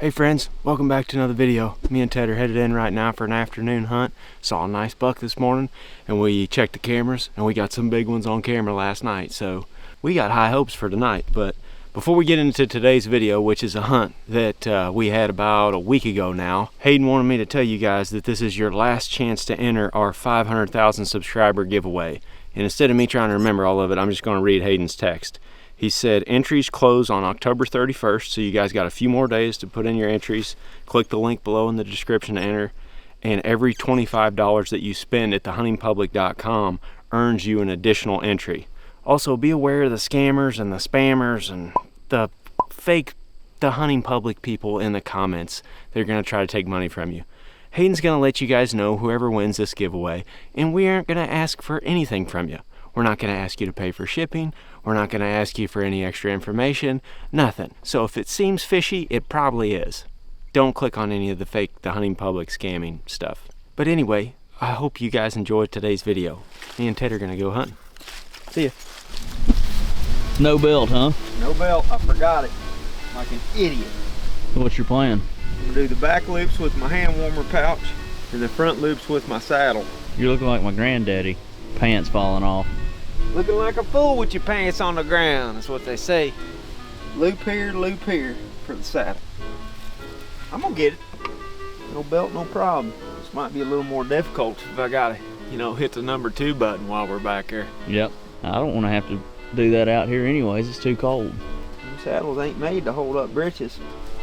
Hey friends, welcome back to another video. Me and Ted are headed in right now for an afternoon hunt. Saw a nice buck this morning and we checked the cameras and we got some big ones on camera last night. So we got high hopes for tonight. But before we get into today's video, which is a hunt that we had about a week ago now, Hayden wanted me to tell you guys that this is your last chance to enter our 500,000 subscriber giveaway. And instead of me trying to remember all of it, I'm just going to read Hayden's text. He said entries close on October 31st, so you guys got a few more days to put in your entries. Click the link below in the description to enter, and every $25 that you spend at thehuntingpublic.com earns you an additional entry. Also, be aware of the scammers and the spammers and the fake The Hunting Public people in the comments. They're going to try to take money from you. Hayden's going to let you guys know whoever wins this giveaway, and we aren't going to ask for anything from you. We're not going to ask you to pay for shipping. We're not going to ask you for any extra information. Nothing. So if it seems fishy, it probably is. Don't click on any of the fake The Hunting Public scamming stuff. But anyway, I hope you guys enjoyed today's video. Me and Ted are going to go hunting. See ya. No belt, huh? No belt. I forgot it. Like an idiot. What's your plan? I'm going to do the back loops with my hand warmer pouch and the front loops with my saddle. You're looking like my granddaddy. Pants falling off. Looking like a fool with your pants on the ground, is what they say. Loop here for the saddle. I'm gonna get it. No belt, no problem. This might be a little more difficult if I gotta, hit the number 2 button while we're back there. Yep. I don't want to have to do that out here anyways. It's too cold. Them saddles ain't made to hold up britches.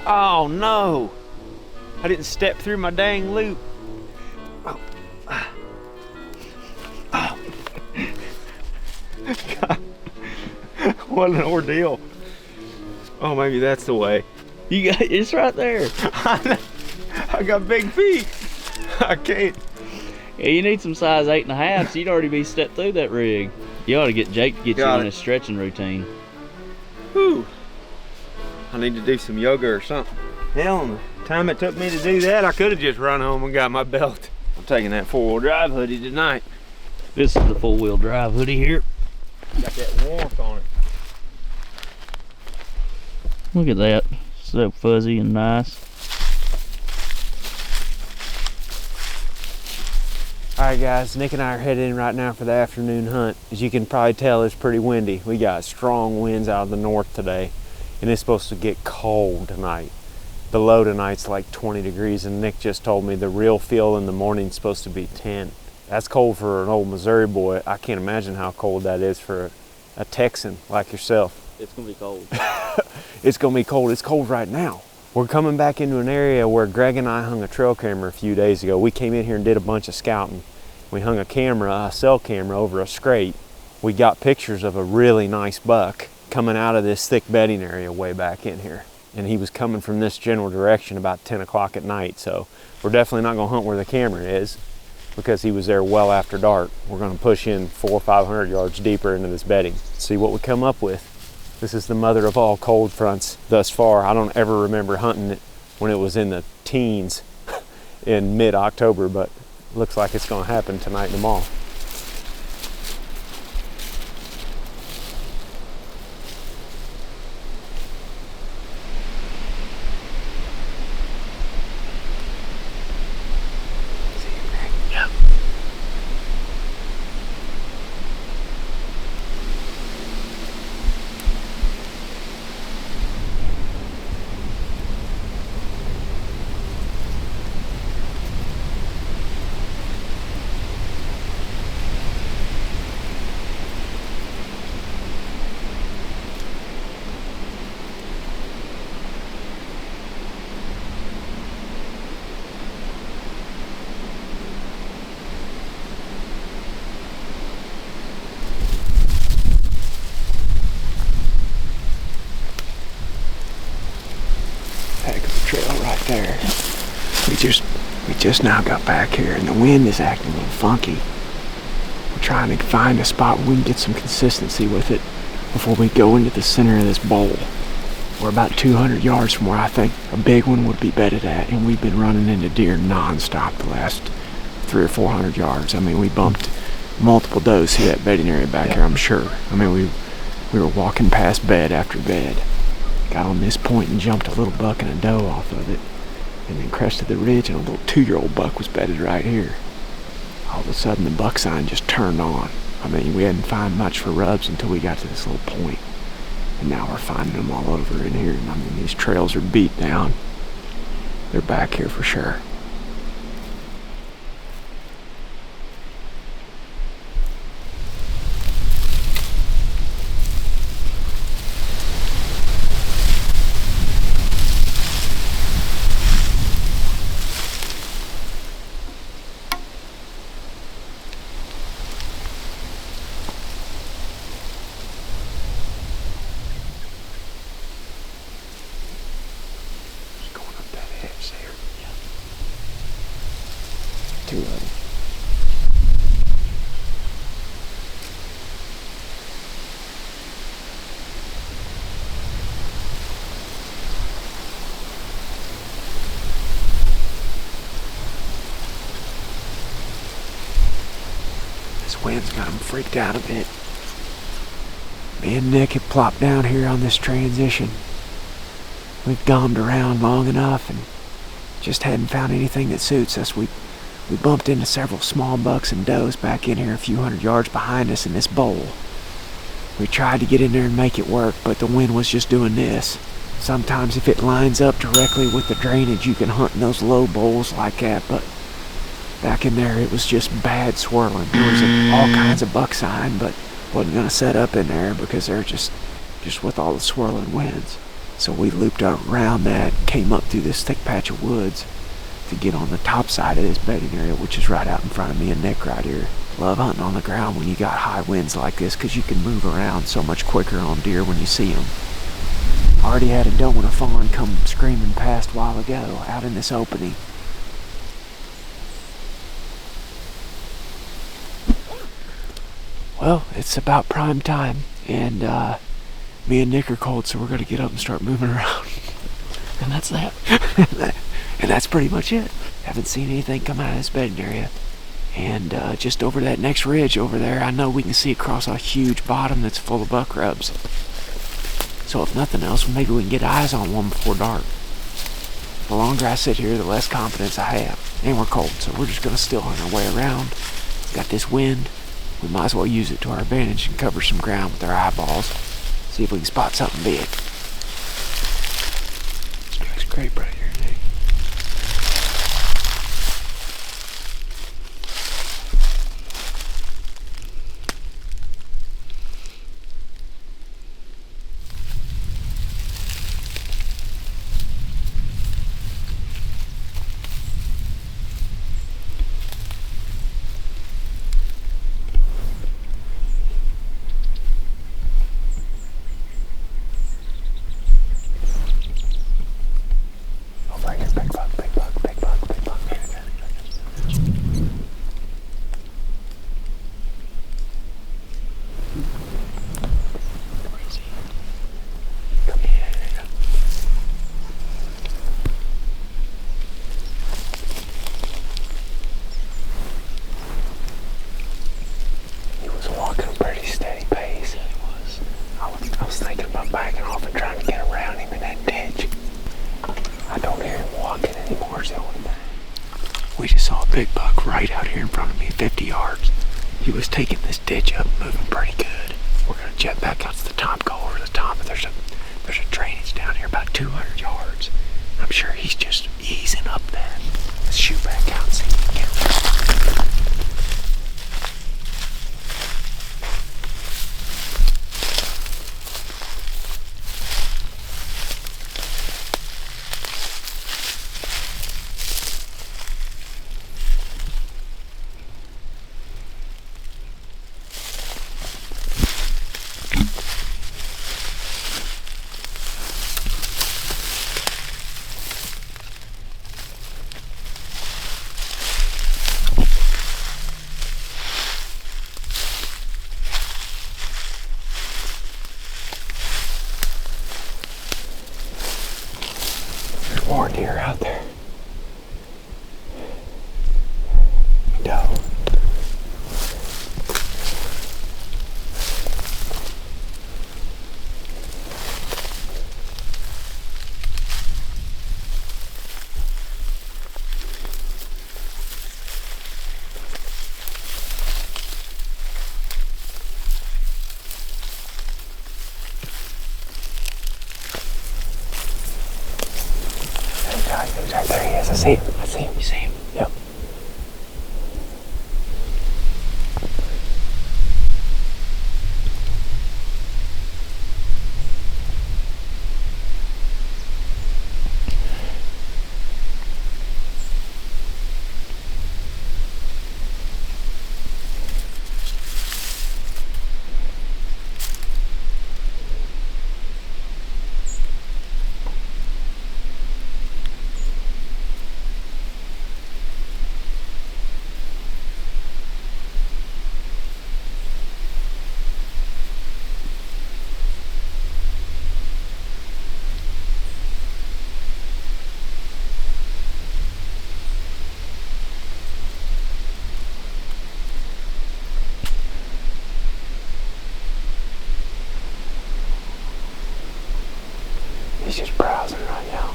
Oh no! I didn't step through my dang loop. Oh. God. What an ordeal. Oh, maybe that's the way. You got it's right there. I got big feet. I can't. Yeah, you need some size 8.5, so you'd already be stepped through that rig. You ought to get Jake to get you on a stretching routine. Whew. I need to do some yoga or something. Hell, the time it took me to do that, I could have just run home and got my belt. I'm taking that 4-wheel drive hoodie tonight. This is the 4-wheel drive hoodie here. Got that warmth on it. Look at that. So fuzzy and nice. Alright guys, Nick and I are headed in right now for the afternoon hunt. As you can probably tell, it's pretty windy. We got strong winds out of the north today, and it's supposed to get cold tonight. The low tonight's like 20 degrees, and Nick just told me the real feel in the morning is supposed to be 10. That's cold for an old Missouri boy. I can't imagine how cold that is for a Texan like yourself. It's gonna be cold. It's gonna be cold. It's cold right now. We're coming back into an area where Greg and I hung a trail camera a few days ago. We came in here and did a bunch of scouting. We hung a cell camera over a scrape. We got pictures of a really nice buck coming out of this thick bedding area way back in here. And he was coming from this general direction about 10 o'clock at night. So we're definitely not gonna hunt where the camera is, because he was there well after dark. We're gonna push in 400 or 500 yards deeper into this bedding, see what we come up with. This is the mother of all cold fronts thus far. I don't ever remember hunting it when it was in the teens in mid-October, but looks like it's gonna happen tonight and tomorrow. There. We just now got back here and the wind is acting a little funky. We're trying to find a spot where we can get some consistency with it before we go into the center of this bowl. We're about 200 yards from where I think a big one would be bedded at, and we've been running into deer non-stop the last 300 or 400 yards. I mean, we bumped multiple does through that bedding area back here, I'm sure. I mean, we were walking past bed after bed. got on this point and jumped a little buck and a doe off of it, and then crested the ridge, and a little 2-year-old buck was bedded right here. All of a sudden the buck sign just turned on. I mean, we hadn't found much for rubs until we got to this little point, and now we're finding them all over in here. And I mean, these trails are beat down. They're back here for sure. Two of them. This wind's got them freaked out a bit. Me and Nick had plopped down here on this transition. We've dommed around long enough and just hadn't found anything that suits us. We bumped into several small bucks and does back in here a few hundred yards behind us in this bowl. We tried to get in there and make it work, but the wind was just doing this. Sometimes if it lines up directly with the drainage, you can hunt in those low bowls like that, but back in there it was just bad swirling. There was all kinds of buck sign, but wasn't going to set up in there because they're just with all the swirling winds. So we looped around that, came up through this thick patch of woods to get on the top side of this bedding area, which is right out in front of me and Nick right here. Love hunting on the ground when you got high winds like this because you can move around so much quicker on deer when you see them. Already had a doe and a fawn come screaming past a while ago out in this opening. Well, it's about prime time, and me and Nick are cold, so we're going to get up and start moving around. And that's that. And that's pretty much it. Haven't seen anything come out of this bedding area. And just over that next ridge over there, I know we can see across a huge bottom that's full of buck rubs. So if nothing else, maybe we can get eyes on one before dark. The longer I sit here, the less confidence I have. And we're cold, so we're just going to still hunt our way around. Got this wind. We might as well use it to our advantage and cover some ground with our eyeballs. See if we can spot something big. Looks great right here, Nick. We just saw a big buck right out here in front of me, 50 yards. He was taking this ditch up, moving pretty good. We're gonna jet back out to the top, go over the top, and there's a drainage down here about 200 yards. I'm sure he's just easing up there. Let's shoot back out and see if we can get around. More deer out there. Doe. right there. He is. I see him. I see him. You see him? Yep. He's just browsing right now.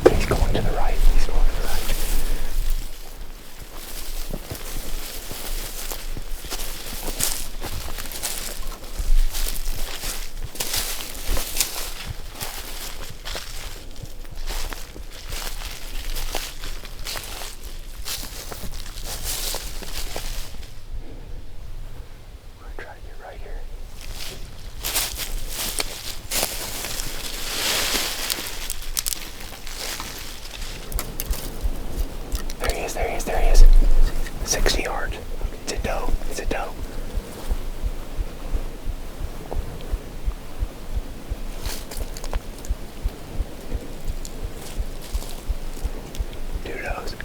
Okay, he's going to the right. He's going to the right. We're going to try to get right here. There he is. 60 yards. It's a doe. It's a doe. Two does.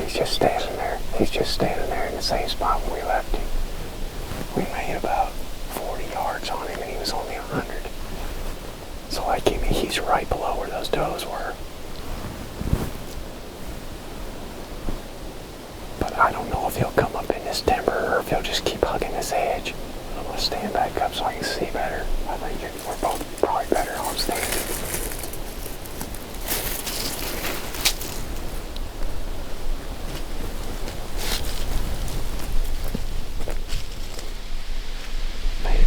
He's just standing there. He's just standing there in the same spot where we left him. We made about 40 yards on him and he was only 100. So like he's right below where those does were. But I don't know if he'll come up in this timber or if he'll just keep hugging this edge. I'm going to stand back up so I can see better. I think we're both probably better off standing.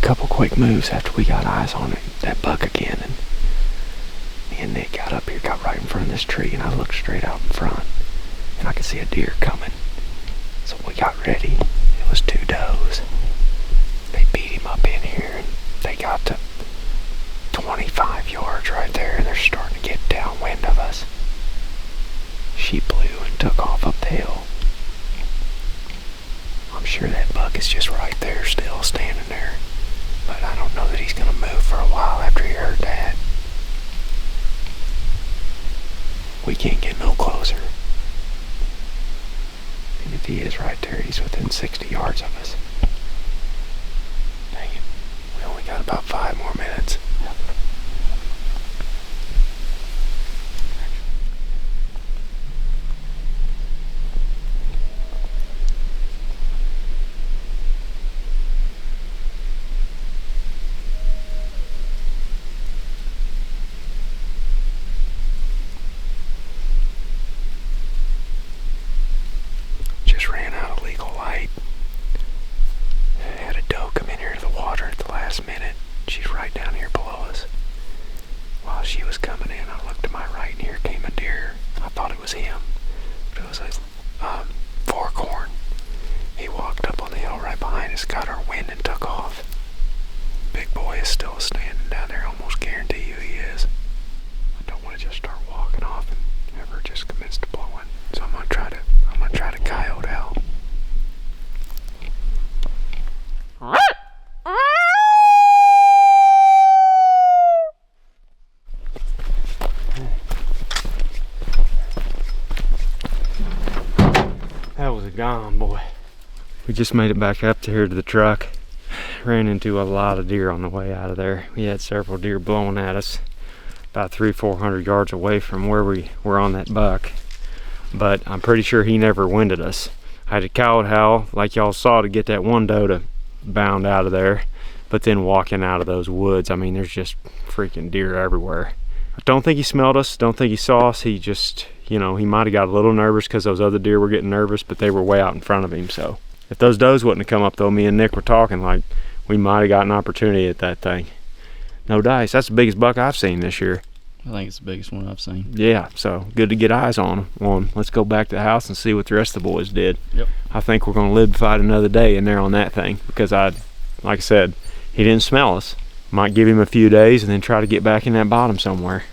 Couple quick moves after we got eyes on it, that buck again, and me and Nick got up here, got right in front of this tree, and I looked straight out in front and I could see a deer coming. So we got ready. It was two does. They beat him up in here and they got to 25 yards right there and they're starting to get downwind of us. She blew and took off up the hill. I'm sure that buck is just right there still standing there. But I don't know that he's going to move for a while after he heard that. We can't get no closer. And if he is right there, he's within 60 yards of us. Dang it. We only got about 5 more minutes. Had a doe come in here to the water at the last minute. She's right down here below. That was a gone, boy. We just made it back up to here to the truck. Ran into a lot of deer on the way out of there. We had several deer blowing at us about 300-400 yards away from where we were on that buck. But I'm pretty sure he never winded us. I had to cow howl like y'all saw to get that one doe to bound out of there. But then walking out of those woods, I mean, there's just freaking deer everywhere. I don't think he smelled us, don't think he saw us. He just, you know, he might have got a little nervous because those other deer were getting nervous, but they were way out in front of him. So if those does wouldn't have come up though, me and Nick were talking, like we might have got an opportunity at that thing. No dice, that's the biggest buck I've seen this year. I think it's the biggest one I've seen. Yeah, so good to get eyes on him. Let's go back to the house and see what the rest of the boys did. Yep. I think we're gonna live to fight another day in there on that thing, because like I said, he didn't smell us. Might give him a few days and then try to get back in that bottom somewhere.